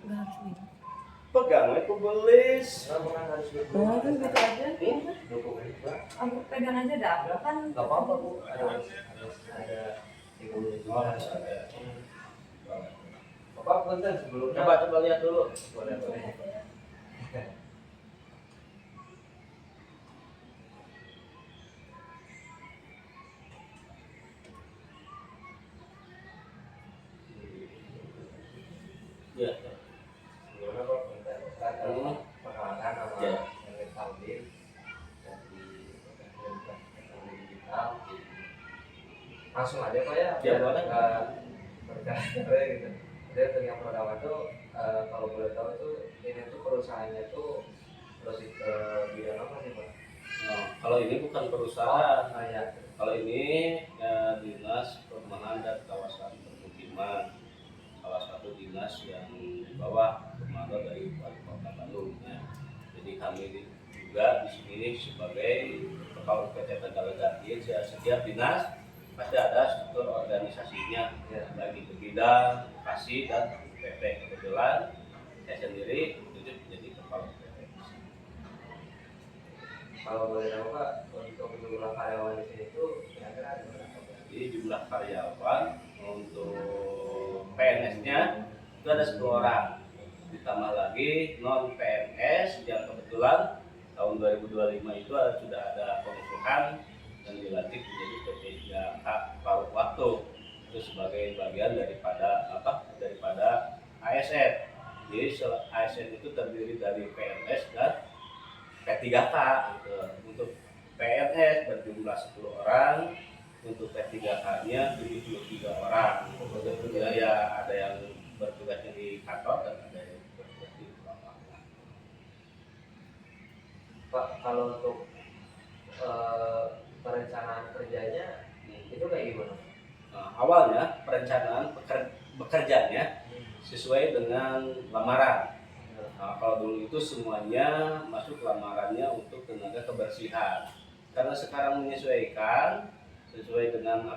Udah harus ini. Pegang itu belis. Bukan harus Oh, itu gitu aja. dokumen Pak. Aku pegang aja dah. Kan Gak apa-apa Bu, harus ada ibunya juga. Ada. Bapak punten sebelumnya. Coba lihat dulu. Boleh. Ya. Sebelumnya Pak punten. Perkenalkan nama Ya. Elit Taudin dari teknologi digital. Langsung aja Pak ya. Ya, boleh. Berkata gitu. Jadi untuk yang pertama tuh kalau boleh tahu tuh ini tuh perusahaannya tuh lebih ke bidang apa sih Pak? Nah, kalau ini bukan perusahaan. Ya. Kalau ini dinas perumahan dan kawasan permukiman. Salah satu dinas yang di bawah komando dari Wali Kota Bandung. Ya. Jadi kami juga di sini sebagai kepala PT Tegalegati. Setiap dinas pasti ada struktur organisasinya, ya, bagi bidang, lokasi dan PP. Kebetulan saya sendiri itu menjadi kepala PP. Kalau boleh tahu Pak, untuk jumlah karyawan di sini tuh kira-kira ada berapa? Jadi jumlah karyawan untuk PNS-nya itu ada 10 orang. Ditambah lagi non PNS yang kebetulan tahun 2025 itu sudah ada pengusuhan dan dilantik menjadi P3K paruh waktu. Itu sebagai bagian daripada ASN. Jadi ASN itu terdiri dari PNS dan P3K gitu. Untuk PNS berjumlah 10 orang, untuk P3K-nya 73 orang. Kemudian ya ada yang bertugasnya di kantor dan ada yang bertugas di lapangan. Pak, kalau untuk perencanaan kerjanya itu kayak gimana? Nah, awalnya perencanaan bekerjanya sesuai dengan lamaran. Nah, kalau dulu itu semuanya masuk lamarannya untuk tenaga kebersihan. Karena sekarang menyesuaikan sesuai dengan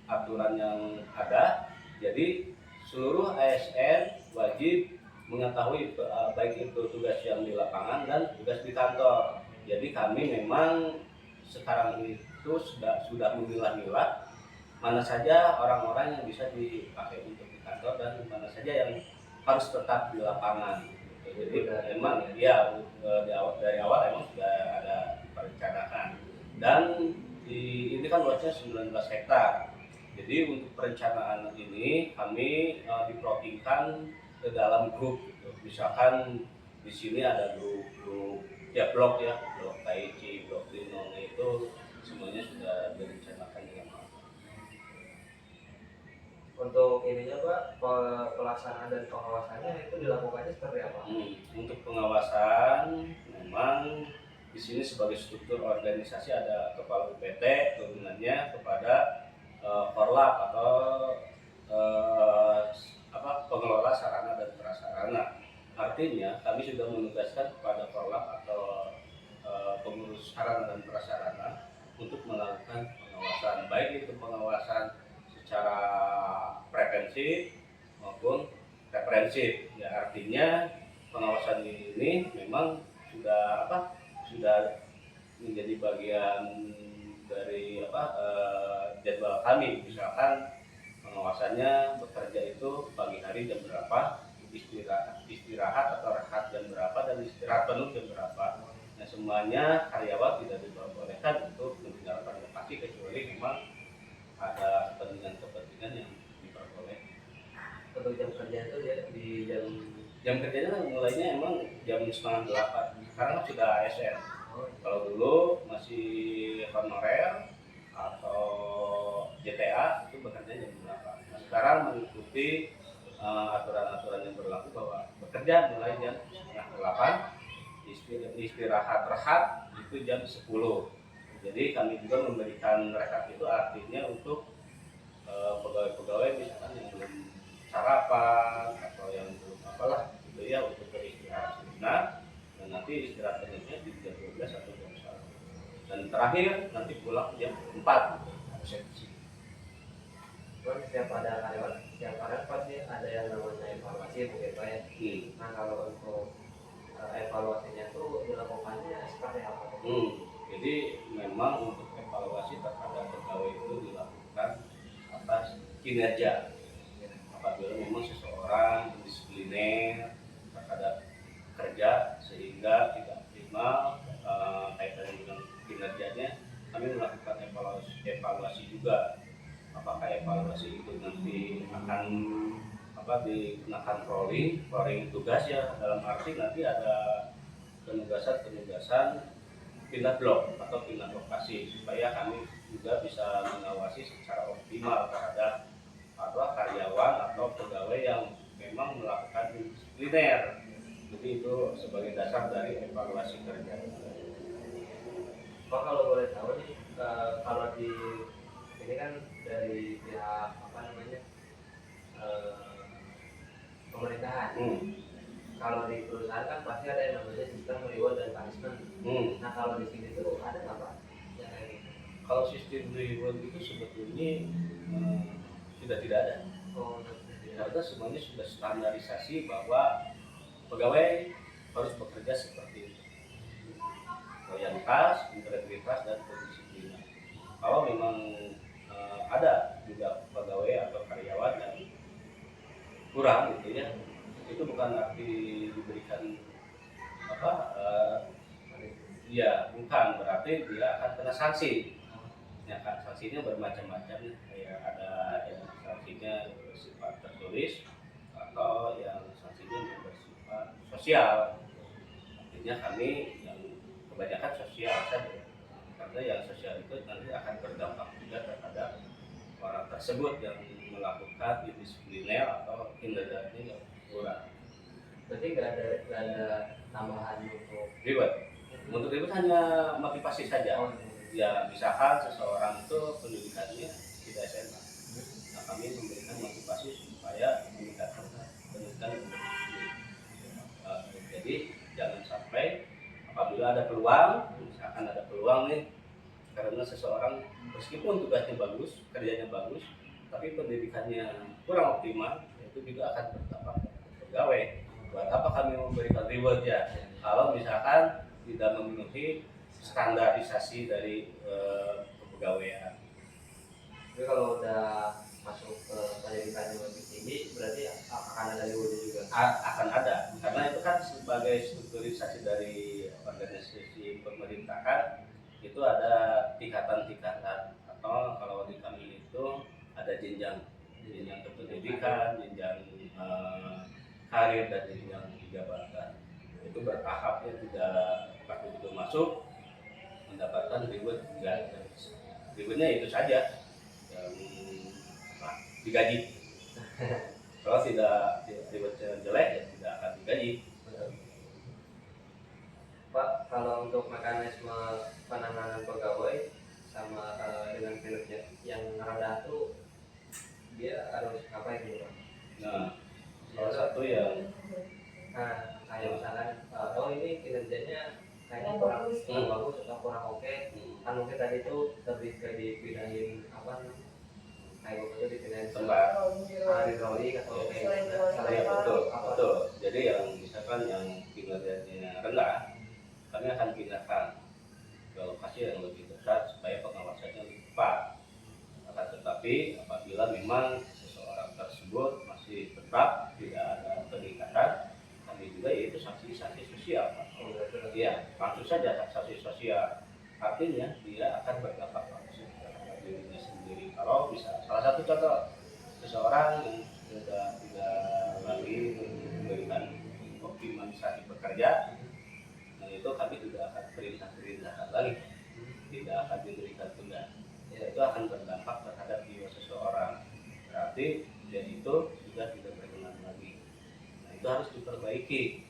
aturan yang ada, jadi seluruh ASN wajib mengetahui baik itu tugas yang di lapangan dan tugas di kantor. Jadi kami memang sekarang itu sudah memilah-milah mana saja orang-orang yang bisa dipakai untuk di kantor dan mana saja yang harus tetap di lapangan. Jadi memang ya dari awal memang sudah ada perencanaan. Dan ini kan luasnya 19 hektar. Jadi untuk perencanaan ini kami diplottingkan ke dalam grup. Gitu. Misalkan di sini ada grup ya blok Taichi, blok Lino, itu semuanya sudah direncanakan dengan matang. Untuk ininya Pak, pelaksanaan dan pengawasannya itu dilakukannya seperti apa? Untuk pengawasan memang di sini sebagai struktur organisasi ada kepala UPT, turunannya kepada Korlap atau pengelola sarana dan prasarana. Artinya kami sudah menugaskan kepada Korlap atau pengurus sarana dan prasarana untuk melakukan pengawasan, baik itu pengawasan secara preventif maupun reprensif. Ya, artinya pengawasan ini memang sudah menjadi bagian dari jadwal kami. Misalkan pengawasannya bekerja itu pagi hari jam berapa, istirahat atau rehat jam berapa, dan istirahat penuh jam berapa. Nah, semuanya karyawan tidak diperbolehkan untuk meninggalkan lokasi kecuali memang ada kepentingan yang diperbolehkan. Untuk jam kerja itu dia di jam kerjanya mulainya emang jam 7:30. Sekarang sudah ASN. Kalau dulu masih honorer atau JTA itu bekerja jam 8. Nah, sekarang mengikuti aturan-aturan yang berlaku bahwa bekerja mulai jam 7:30, istirahat rehat itu jam 10. Jadi kami juga memberikan rehat itu artinya untuk pegawai-pegawai misalkan yang belum sarapan atau yang belum gitu ya, untuk beristirahat sejenak, dan nanti istirahat penuhnya di jam 12 atau jam 1. Dan terakhir nanti pulang jam 4 absensi. setiap ada karyawan pasti ada yang namanya evaluasi wajib gitu ya. Nah kalau untuk evaluasinya tuh dilakukannya seperti apa? Jadi memang untuk evaluasi terhadap pegawai itu dilakukan atas kinerja. Apabila memang seseorang disipliner terhadap kerja sehingga tidak optimal kaitannya dengan kinerjanya, kami melakukan evaluasi juga. Apakah evaluasi itu nanti akan dikenakan rolling tugas ya, dalam arti nanti ada penugasan pindah blok atau pindah lokasi supaya kami juga bisa mengawasi secara optimal terhadap karyawan atau pegawai yang memang melakukan disipliner. Jadi itu sebagai dasar dari evaluasi kerja. Pak, kalau boleh tahu nih, kalau di ini kan dari pihak pemerintahan. Kalau di perusahaan kan pasti ada yang namanya sistem reward dan punishment. Nah kalau di sini tuh ada nggak Pak? Ya, kayak gitu. Kalau sistem reward itu sebetulnya sudah tidak ada. Karena semuanya sudah standarisasi bahwa pegawai harus bekerja seperti itu. Loyalitas, integritas, dan kedisiplinan. Kalau memang ada juga pegawai atau karyawan yang kurang gitu ya, itu bukan arti diberikan ya bukan berarti dia akan kena sanksi. Ya kan, sanksinya bermacam-macam, kayak ada yang sanksinya bersifat tertulis atau yang sanksinya bersifat sosial. Artinya kami yang kebanyakan sosial saja, karena yang sosial itu nanti akan berdampak juga terhadap orang tersebut yang melakukan indisipliner atau kinerjanya yang kurang. Berarti nggak ada tambahan untuk reward. Untuk reward hanya motivasi saja. Ya misalkan seseorang itu pendidikannya tidak SMA, nah kami memberikan motivasi supaya meningkatkan pendidikan. Jadi jangan sampai apabila ada peluang, misalkan ada peluang nih, karena seseorang meskipun tugasnya bagus, kerjanya bagus, tapi pendidikannya kurang optimal, itu juga akan berdampak pegawai. Buat apa kami memberikan reward ya? Kalau misalkan tidak memenuhi standarisasi dari kepegawaian. Tapi kalau udah masuk ke pendidikan yang lebih tinggi, berarti akan ada reward juga? Akan ada, karena itu kan sebagai strukturisasi dari organisasi pemerintahan, itu ada tingkatan-tingkatan, atau kalau di kami itu ada jenjang kependidikan, jenjang karir, dan jenjang jabatan. Itu bertahap ya, tidak begitu masuk mendapatkan reward. Enggak, rewardnya itu saja yang digaji. Kalau tidak rewardnya jelek ya tidak akan digaji. Pak, kalau untuk mekanisme penanganan pegawai sama dengan kinerja yang rendah tuh dia harus ngapain gitu Pak? Nah, salah satu yang kayak misalkan ini kinerjanya kayaknya kurang bagus atau kurang oke. Kan mungkin tadi tuh lebih ke dipindahin kayak waktu itu dipindahin tempat rolling atau ya, betul. Jadi yang misalkan yang kinerjanya rendah, kami akan pindahkan ke lokasi yang lebih dekat supaya pengawasannya lebih cepat. Akan tetapi apabila memang seseorang tersebut masih tetap tidak ada peningkatan, kami juga yaitu sanksi sosial. Iya, langsung saja sanksi sosial. Artinya dia akan berdampak langsung terhadap dirinya sendiri. Kalau bisa, salah satu contoh seseorang yang sudah tidak lagi memberikan optimalisasi bekerja, nah itu kami tidak akan perintah lagi, tidak akan diberikan tugas. Ya, itu akan berdampak terhadap jiwa seseorang. Berarti dia itu sudah tidak berkenan lagi. Nah itu harus diperbaiki.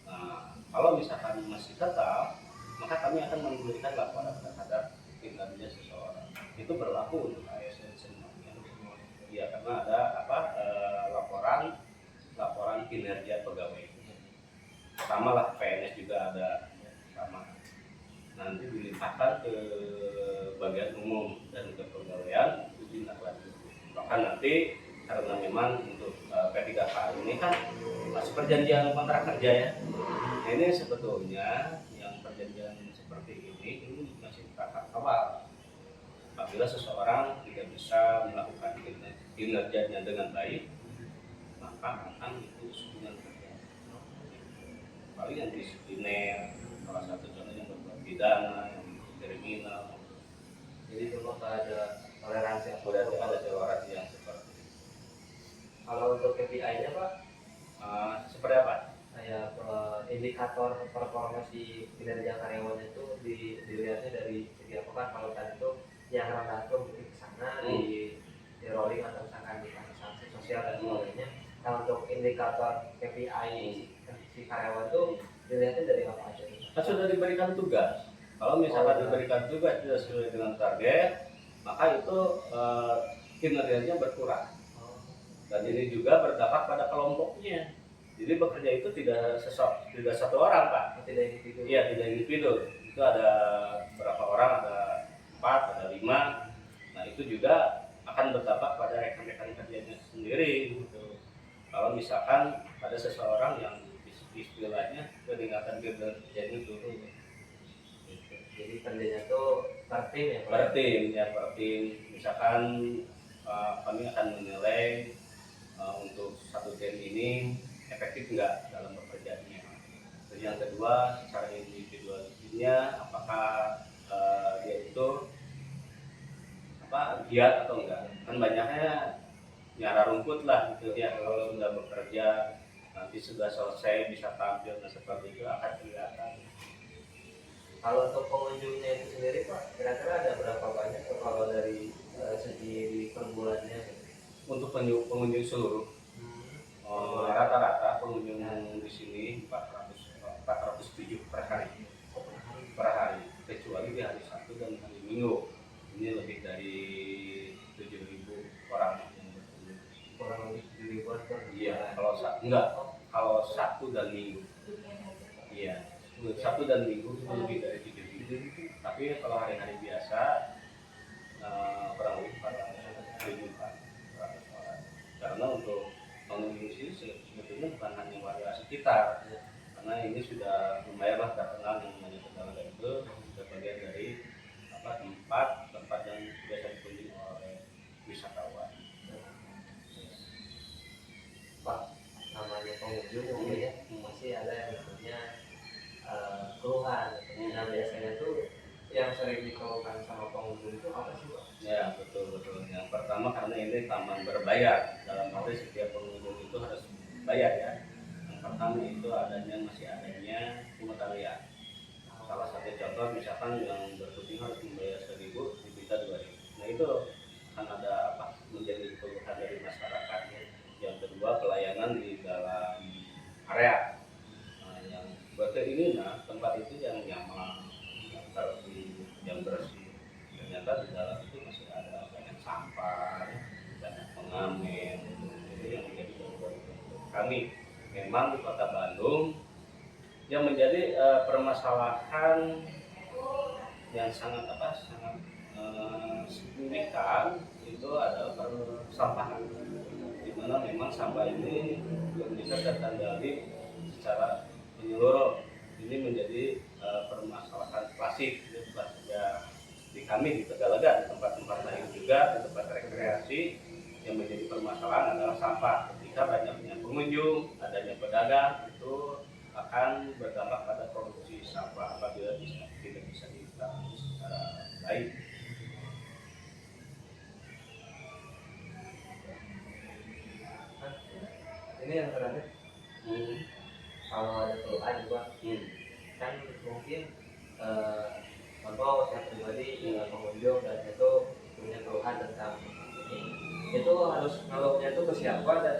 Nah, kalau misalkan masih tetap, maka kami akan memberikan laporan terhadap kinerja seseorang. Itu berlaku untuk ASN semuanya. Ya, karena ada laporan kinerja pegawai. Sama lah, PNS juga ada sama. Nanti dilimpahkan ke bagian umum dan kepegawaian itu tindak lanjut. Bahkan nanti karena memang untuk P3K ini kan masih perjanjian kontrak kerja ya. Nah, ini sebetulnya yang perjanjian seperti ini masih tahap awal. Apabila seseorang tidak bisa melakukan kinerjanya dengan baik, maka akan itu hubungan kerja. Paling yang disipliner, salah satu contohnya berbuat pidana, yang kriminal. Jadi cuma ada toleransi Sudah ada toleransi yang seperti itu. kalau untuk KPI-nya Pak, Seperti apa? kayak indikator performa si kinerja karyawannya itu dilihatnya dari segi apa kan? Kalau tadi itu yang rendah itu mungkin ke sana di rolling atau misalkan dikasih sanksi sosial dan sebagainya. Nah untuk indikator KPI si karyawan itu dilihatnya dari apa aja? Kan sudah diberikan tugas. Kalau misalkan diberikan tugas tidak sesuai dengan target, maka itu kinerjanya berkurang. Dan ini juga berdampak pada kelompoknya. Jadi bekerja itu tidak satu orang, Pak. Tidak individu. Iya, tidak individu. Itu ada berapa orang, ada 4, ada 5. Nah, itu juga akan berdampak pada rekan-rekan kerjanya sendiri. Gitu. Kalau misalkan ada seseorang yang istilahnya peningkatan kinerjanya itu. Jadi kerjanya tuh per tim ya Pak? Per tim. Misalkan kami akan menilai untuk satu tim ini efektif enggak dalam bekerjanya. Terus yang kedua, secara individualitinya apakah dia itu giat atau enggak. Kan banyaknya nyara rumput lah gitu ya, kalau sudah bekerja nanti sudah selesai bisa tampil dan seperti itu akan kelihatan. Kalau untuk pengunjungnya itu sendiri Pak, kira-kira ada berapa banyak kalau dari segi per bulannya? Untuk pengunjung seluruh rata-rata pengunjung di sini 407 per hari, kecuali di hari Sabtu dan hari Minggu. Ini lebih dari 7.000 orang yang berkunjung. Kurang lebih 7.000 per Iya, kalau Sabtu dan Minggu. Iya, Sabtu dan Minggu itu lebih dari 7.000. Tapi kalau hari-hari biasa kurang lebih 400.000 orang. Karena untuk pengunjung sini sebetulnya bukan hanya warga sekitar, karena ini sudah lumayan terkenal yang namanya Tegalega itu sudah bagian dari tempat yang biasa dikunjungi oleh wisatawan. Pak, namanya pengunjung mungkin ya masih ada yang namanya keluhan. Nah biasanya tuh yang sering dikeluhkan sama pengunjung itu apa sih Pak? Ya betul. Yang pertama karena ini taman berbayar, dalam arti setiap pengunjung itu harus bayar ya. Yang pertama itu masih adanya pungutan liar. Salah satu contoh misalkan yang berkunjung harus membayar 1.000, diminta 2.000. Nah itu akan ada menjadi keluhan dari masyarakat. Yang kedua pelayanan di dalam area. Nah, yang berkeinginan tempat itu yang nyaman, yang tertib, yang bersih. Ternyata di dalam itu masih ada banyak sampah, banyak pengamen. Itu yang menjadi gangguan kami. Memang di Kota Bandung yang menjadi permasalahan yang sangat signifikan itu adalah persampahan, di mana memang sampah ini belum bisa terkendali secara menyeluruh. Ini menjadi permasalahan klasik ya, di kami di Tegalega, di tempat-tempat lain juga, di tempat rekreasi. Yang menjadi permasalahan adalah sampah. Ketika banyaknya pengunjung, adanya pedagang, itu akan berdampak pada produksi sampah apabila tidak bisa ditangani secara baik. Ini yang terakhir, kalau ada keluhan juga kan mungkin contoh saya pribadi pengunjung dan itu punya keluhan tentang ini, itu harus ngeluhnya itu ke siapa dan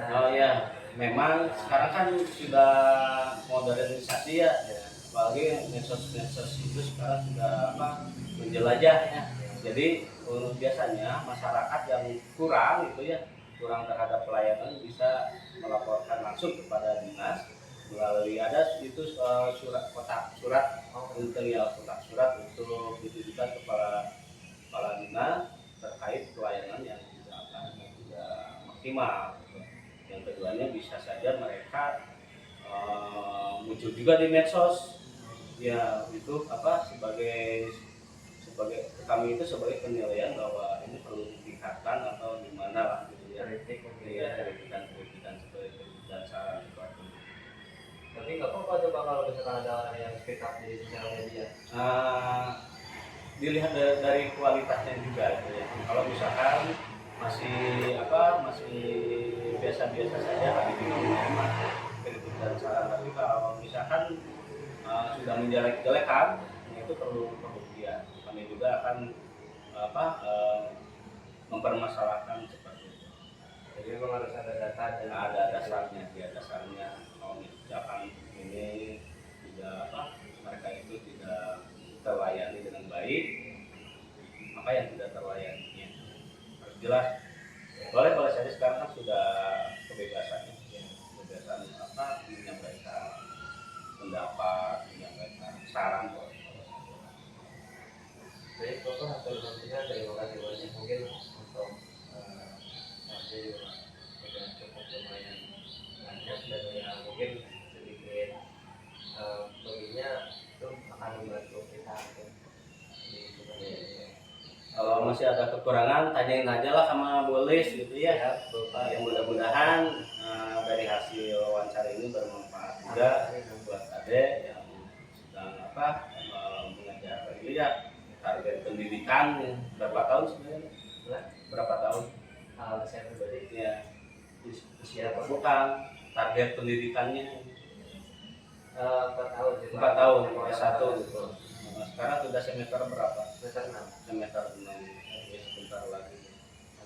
Oh ya, memang sekarang kan sudah modernisasi ya, apalagi medsos itu sekarang sudah menjelajah ya. Jadi biasanya masyarakat yang kurang terhadap pelayanan bisa melaporkan langsung kepada dinas melalui ada itu surat untuk ditujukan kepada optimal. Yang keduanya bisa saja mereka muncul juga di medsos, ya itu apa sebagai kami itu sebagai penilaian bahwa ini perlu ditingkatkan atau gimana lah gitu ya. Kritik mungkin Iya, ya. kritikan sebagai dan saran seperti itu. Tapi nggak apa-apa coba kalau misalkan ada orang yang speak up di sosial media. Dilihat dari kualitasnya juga gitu ya. Kalau misalkan masih biasa-biasa saja kami tidak menerima kritik dan saran, tapi kalau misalkan sudah menjelek-jelekan itu perlu pembuktian. Kami juga akan mempermasalahkan seperti itu. Jadi memang harus ada data dan Ada dasarnya, kalau misalkan ini tidak mereka itu tidak terlayani dengan baik, maka yang tidak terlayaninya harus jelas. Boleh saja sekarang kan sudah kebebasan menyampaikan pendapat, menyampaikan saran. Baik, Bapak hasil nantinya terima kasih banyak mungkin untuk nanti sudah cukup lumayan banyak dan ya mungkin sedikit baginya itu akan membantu kita untuk di sebenarnya. Kalau masih ada kekurangan, tanyain aja lah sama Bolis gitu ya. Bapak Yang mudah-mudahan dari hasil wawancara ini bermanfaat juga buat Ade yang sedang mengajar ini ya. Target pendidikan ya. Berapa tahun sebenarnya? Berapa tahun? saya pribadi Ya, usia bukan target pendidikannya 4 tahun 4 tahun, S1 gitu. Sekarang sudah semester berapa? semester 6. Semester 6. Ya, sebentar lagi.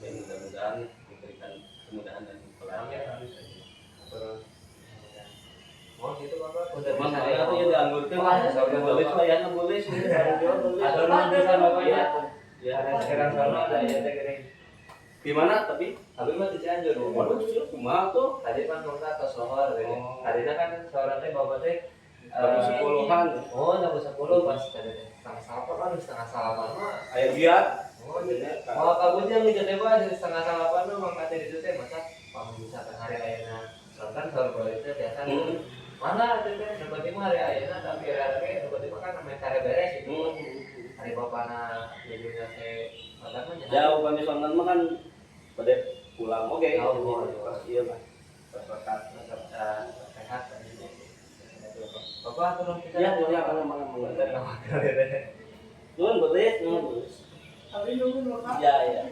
Ya, mudah-mudahan diberikan kemudahan dan kelancaran. Terus mau gitu Bapak udah Mas bisa saya tuh ya dianggurkan Wah, lah, saya boleh layarnya boleh sih, boleh. atau nanti bisa Bapak ya Ya, ada sekarang sono ada ya teh gering di mana tapi? tapi mah di Cianjur Waduh, cuma tuh tadi kan kita ke Sohor gitu. Oh. Tadinya kan sore teh Bapak teh baru 10-an. oh jam 10 pas tadi teh setengah salapan kan setengah salapan mah Ayah biar. oh jadi mau kabutnya ngejar teh Pak setengah salapan mah mangkat di situ teh masa pang bisa ke hari ayeuna soalnya sore balik teh biasa mana teh tiba-tiba hari ayeuna tapi hari tiba-tiba kan namanya cara beres itu hari bapana jadinya teh padahal mah Jauh kami soalnya mah kan pada pulang oke. Iya mas. Berkat. sehat Bapak turun kita Ya, punya apa namanya? Nuhun Nuhun boleh, nuhun boleh. Tapi nunggu dulu kan. Ya, ya.